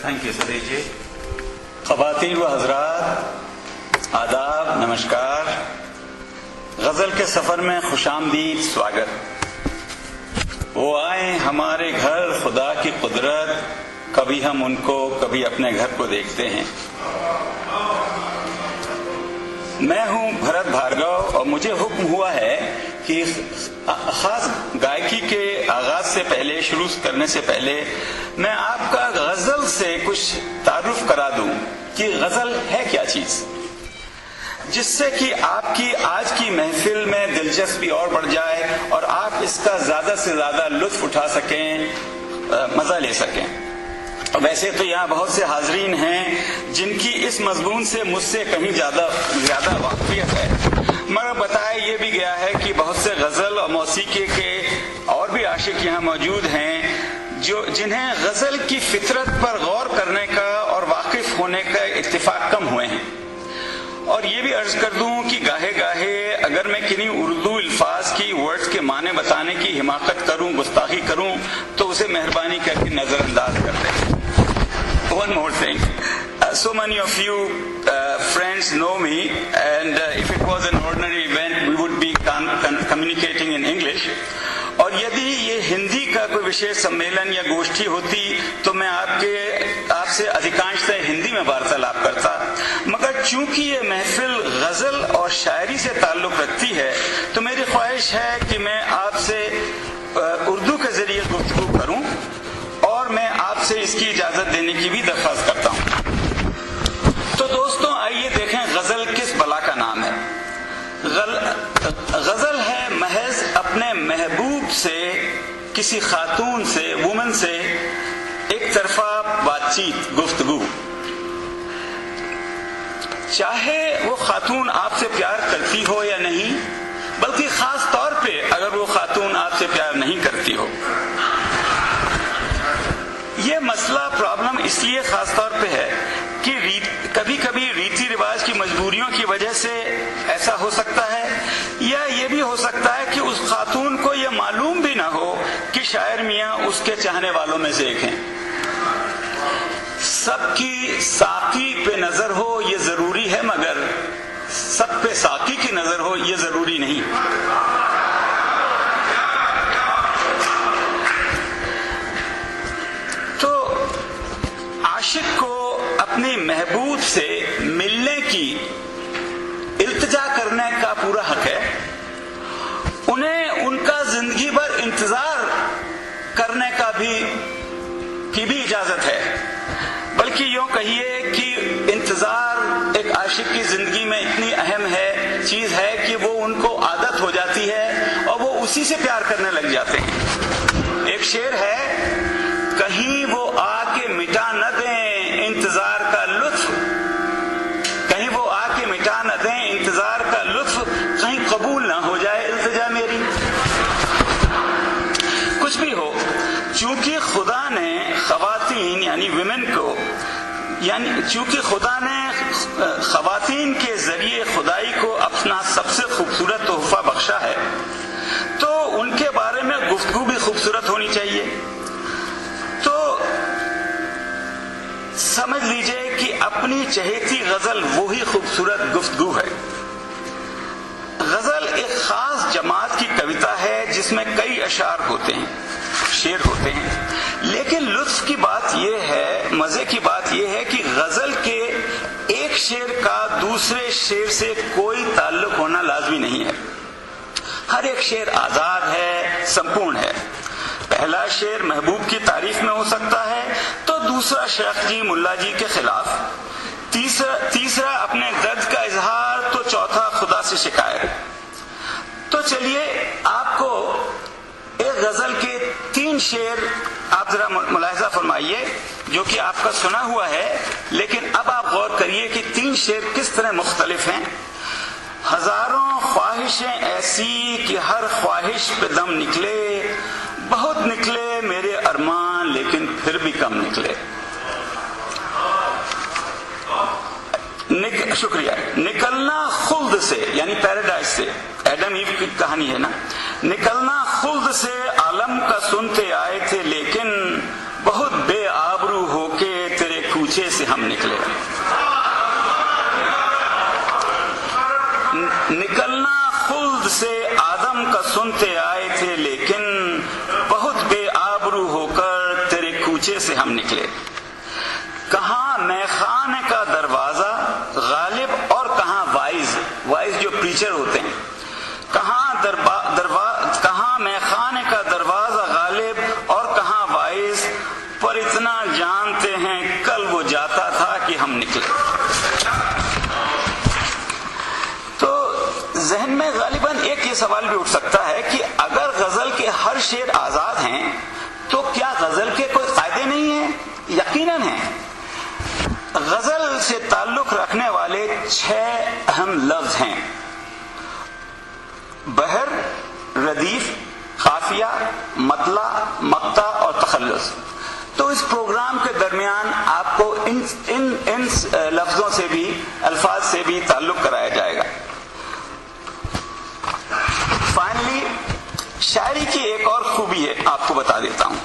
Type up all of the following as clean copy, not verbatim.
Thank you sir جی. خواتین و حضرات، آداب، نمسکار. غزل کے سفر میں خوش آمدید، سواگت. وہ آئیں ہمارے گھر، خدا کی قدرت، کبھی ہم ان کو کبھی اپنے گھر کو دیکھتے ہیں. میں ہوں بھرت بھارگو اور مجھے حکم ہوا ہے کہ خاص گائکی کے آغاز سے پہلے، شروع کرنے سے پہلے، میں آپ کا غزل سے کچھ تعارف کرا دوں کہ غزل ہے کیا چیز، جس سے کہ آپ کی آج کی محفل میں دلچسپی اور بڑھ جائے اور آپ اس کا زیادہ سے زیادہ لطف اٹھا سکیں، مزہ لے سکیں. ویسے تو یہاں بہت سے حاضرین ہیں جن کی اس مضمون سے مجھ سے کہیں زیادہ واقفیت ہے، مگر بتایا یہ بھی گیا ہے کہ بہت سے غزل اور موسیقی کے اور بھی عاشق یہاں موجود ہیں جنہیں غزل کی فطرت پر غور کرنے کا اور واقف ہونے کا اتفاق کم ہوئے ہیں. اور یہ بھی عرض کر دوں کہ گاہے گاہے اگر میں کنہیں اردو الفاظ کی ورڈز کے معنی بتانے کی حماقت کروں، گستاخی کروں، تو اسے مہربانی کر کے نظر انداز کر دیں. One more thing. So many of you friends know me, and if it was an ordinary event, we would be communicating in English. اور یدی یہ ہندی کا کوئی وشیش سمیلن یا گوشٹھی ہوتی تو میں آپ سے ادھیکانشتہ ہندی میں وارتالپ کرتا، مگر چونکہ یہ محفل غزل اور شاعری سے تعلق رکھتی ہے تو میری خواہش ہے کہ میں آپ سے اردو کے ذریعے گفتگو کروں، اور میں آپ سے اس کی اجازت دینے کی بھی درخواست کرتا ہوں. تو دوستوں، آئیے دیکھیں غزل کس بلا کا نام ہے. غزل ہے محض اپنے محبوب سے، کسی خاتون سے، وومن سے ایک طرفہ بات چیت، گفتگو. چاہے وہ خاتون آپ سے پیار کرتی ہو یا نہیں، بلکہ خاص طور پہ اگر وہ خاتون آپ سے پیار نہیں کرتی ہو. یہ مسئلہ پرابلم اس لیے خاص طور پہ ہے کہ کبھی کبھی ریتی رواج کی مجبوریوں کی وجہ سے ایسا ہو سکتا ہے، یا یہ بھی ہو سکتا ہے کہ اس خاتون کو یہ معلوم بھی نہ ہو کہ شاعر میاں اس کے چاہنے والوں میں سے ایک ہیں. سب کی ساقی پہ نظر ہو یہ ضروری ہے، مگر سب پہ ساقی کی نظر ہو یہ ضروری نہیں. عاشق کو اپنی محبوب سے ملنے کی التجا کرنے کا پورا حق ہے. انہیں ان کا زندگی بھر انتظار کرنے کی بھی اجازت ہے، بلکہ یوں کہیے کہ انتظار ایک عاشق کی زندگی میں اتنی اہم چیز ہے کہ وہ ان کو عادت ہو جاتی ہے اور وہ اسی سے پیار کرنے لگ جاتے ہیں. ایک شعر ہے، کہیں وہ آ کے مٹا نہ دیں انتظار کا لطف، کہیں وہ آ کے مٹا نہ دیں انتظار کا لطف، کہیں قبول نہ ہو جائے التجا میری. کچھ بھی ہو، چونکہ خدا نے خواتین یعنی ویمن کو، چونکہ خدا نے خواتین کے ذریعے خدائی کو اپنا سب سے خوبصورت تحفہ بخشا ہے، تو ان کے بارے میں گفتگو بھی خوبصورت ہونی چاہیے. تو سمجھ لیجئے کہ اپنی چہیتی غزل وہی خوبصورت گفتگو ہے. غزل ایک خاص جماعت کی کویتا ہے جس میں کئی اشعار ہوتے ہیں، شعر ہوتے ہیں، لیکن لطف کی بات یہ ہے، مزے کی بات یہ ہے کہ غزل کے ایک شعر کا دوسرے شعر سے کوئی تعلق ہونا لازمی نہیں ہے. ہر ایک شعر آزاد ہے، سمپورن ہے. پہلا شعر محبوب کی تعریف میں ہو سکتا ہے تو دوسرا شیخ جی، ملا جی کے خلاف، تیسرا اپنے درد کا اظہار تو چوتھا خدا سے شکایت. تو چلیے آپ کو ایک غزل کے 3 شعر آپ ذرا ملاحظہ فرمائیے جو کہ آپ کا سنا ہوا ہے، لیکن اب آپ غور کریے کہ 3 شعر کس طرح مختلف ہیں. ہزاروں خواہشیں ایسی کہ ہر خواہش پہ دم نکلے، بہت نکلے میرے ارمان لیکن پھر بھی کم نکلے. شکریہ. نکلنا خلد سے یعنی پیراڈائز سے، ایڈم ایو کی کہانی ہے نا. نکلنا خلد سے عالم کا سنتے آئے تھے، لیکن بہت بے آبرو ہو کے تیرے کوچے سے ہم نکلے. نکلنا خلد سے آدم کا سنتے آئے تھے، لیکن بہت بے آبرو ہو کر تیرے کوچے سے ہم نکلے. کہاں میخانے کا دروازہ غالب اور کہاں وائز جو پریچر ہوتے ہیں، کہاں میخانے کا دروازہ غالب اور کہاں وائز، پر اتنا جانتے ہیں کل وہ جاتا تھا کہ ہم نکلے. تو ذہن میں غالباً ایک یہ سوال بھی اٹھ سکتا ہے کہ اگر غزل کے ہر شعر آزاد ہیں تو کیا غزل کے کوئی قاعدے نہیں ہیں؟ یقیناً ہیں. غزل سے تعلق رکھنے والے 6 اہم لفظ ہیں: بحر، ردیف، قافیہ، مطلع، مقطع اور تخلص. تو اس پروگرام کے درمیان آپ کو ان لفظوں سے بھی، الفاظ سے بھی تعلق کرایا جائے گا. فائنلی شاعری کی ایک اور خوبی ہے، آپ کو بتا دیتا ہوں.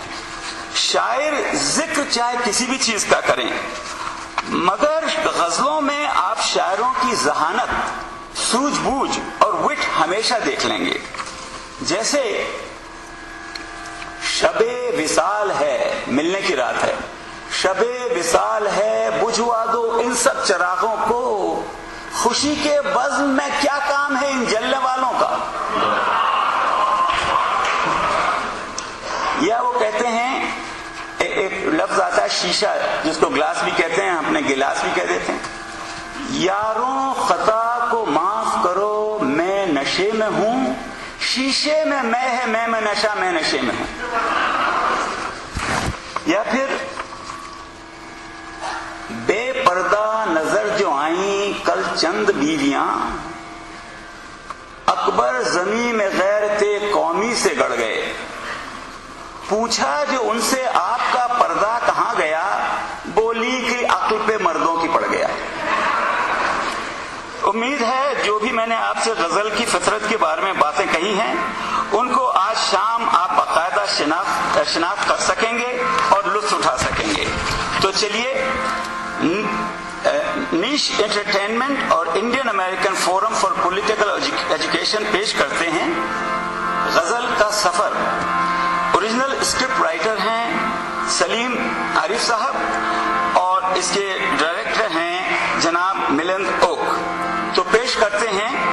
شاعر ذکر چاہے کسی بھی چیز کا کریں، مگر غزلوں میں آپ شاعروں کی ذہانت، سوجھ بوجھ اور وٹ ہمیشہ دیکھ لیں گے. جیسے شب وصال ہے، ملنے کی رات ہے، شب وصال ہے بجھوا دو ان سب چراغوں کو، خوشی کے بزم میں کیا کام ہے ان جلنے والوں کا. یا وہ کہتے ہیں، ایک لفظ آتا ہے شیشہ، جس کو گلاس بھی کہتے ہیں، اپنے گلاس بھی کہہ دیتے ہیں. یاروں خطا کو معاف کرو میں نشے میں ہوں، شیشے میں ہے میں نشہ میں نشے میں ہوں. یا پھر بے پردہ نظر جو آئیں کل چند بیویاں، اکبر زمین میں غیرت قومی سے گڑ گئے، پوچھا جو ان سے آپ کا پردہ کہاں گیا، بولی کہ عقل پہ مردوں کی پڑ گیا. امید ہے جو بھی میں نے آپ سے غزل کی فطرت کے بارے میں باتیں کہی ہیں ان کو آج شام آپ باقاعدہ شناخت کر سکیں گے اور لطف اٹھا سکیں گے. تو چلیے نیش انٹرٹینمنٹ اور Indian American forum for political education پیش کرتے ہیں غزل کا سفر. اوریجنل اسکرپٹ رائٹر ہیں سلیم عارف صاحب اور اس کے ڈائریکٹر ہیں جناب ملند اوک. تو پیش کرتے ہیں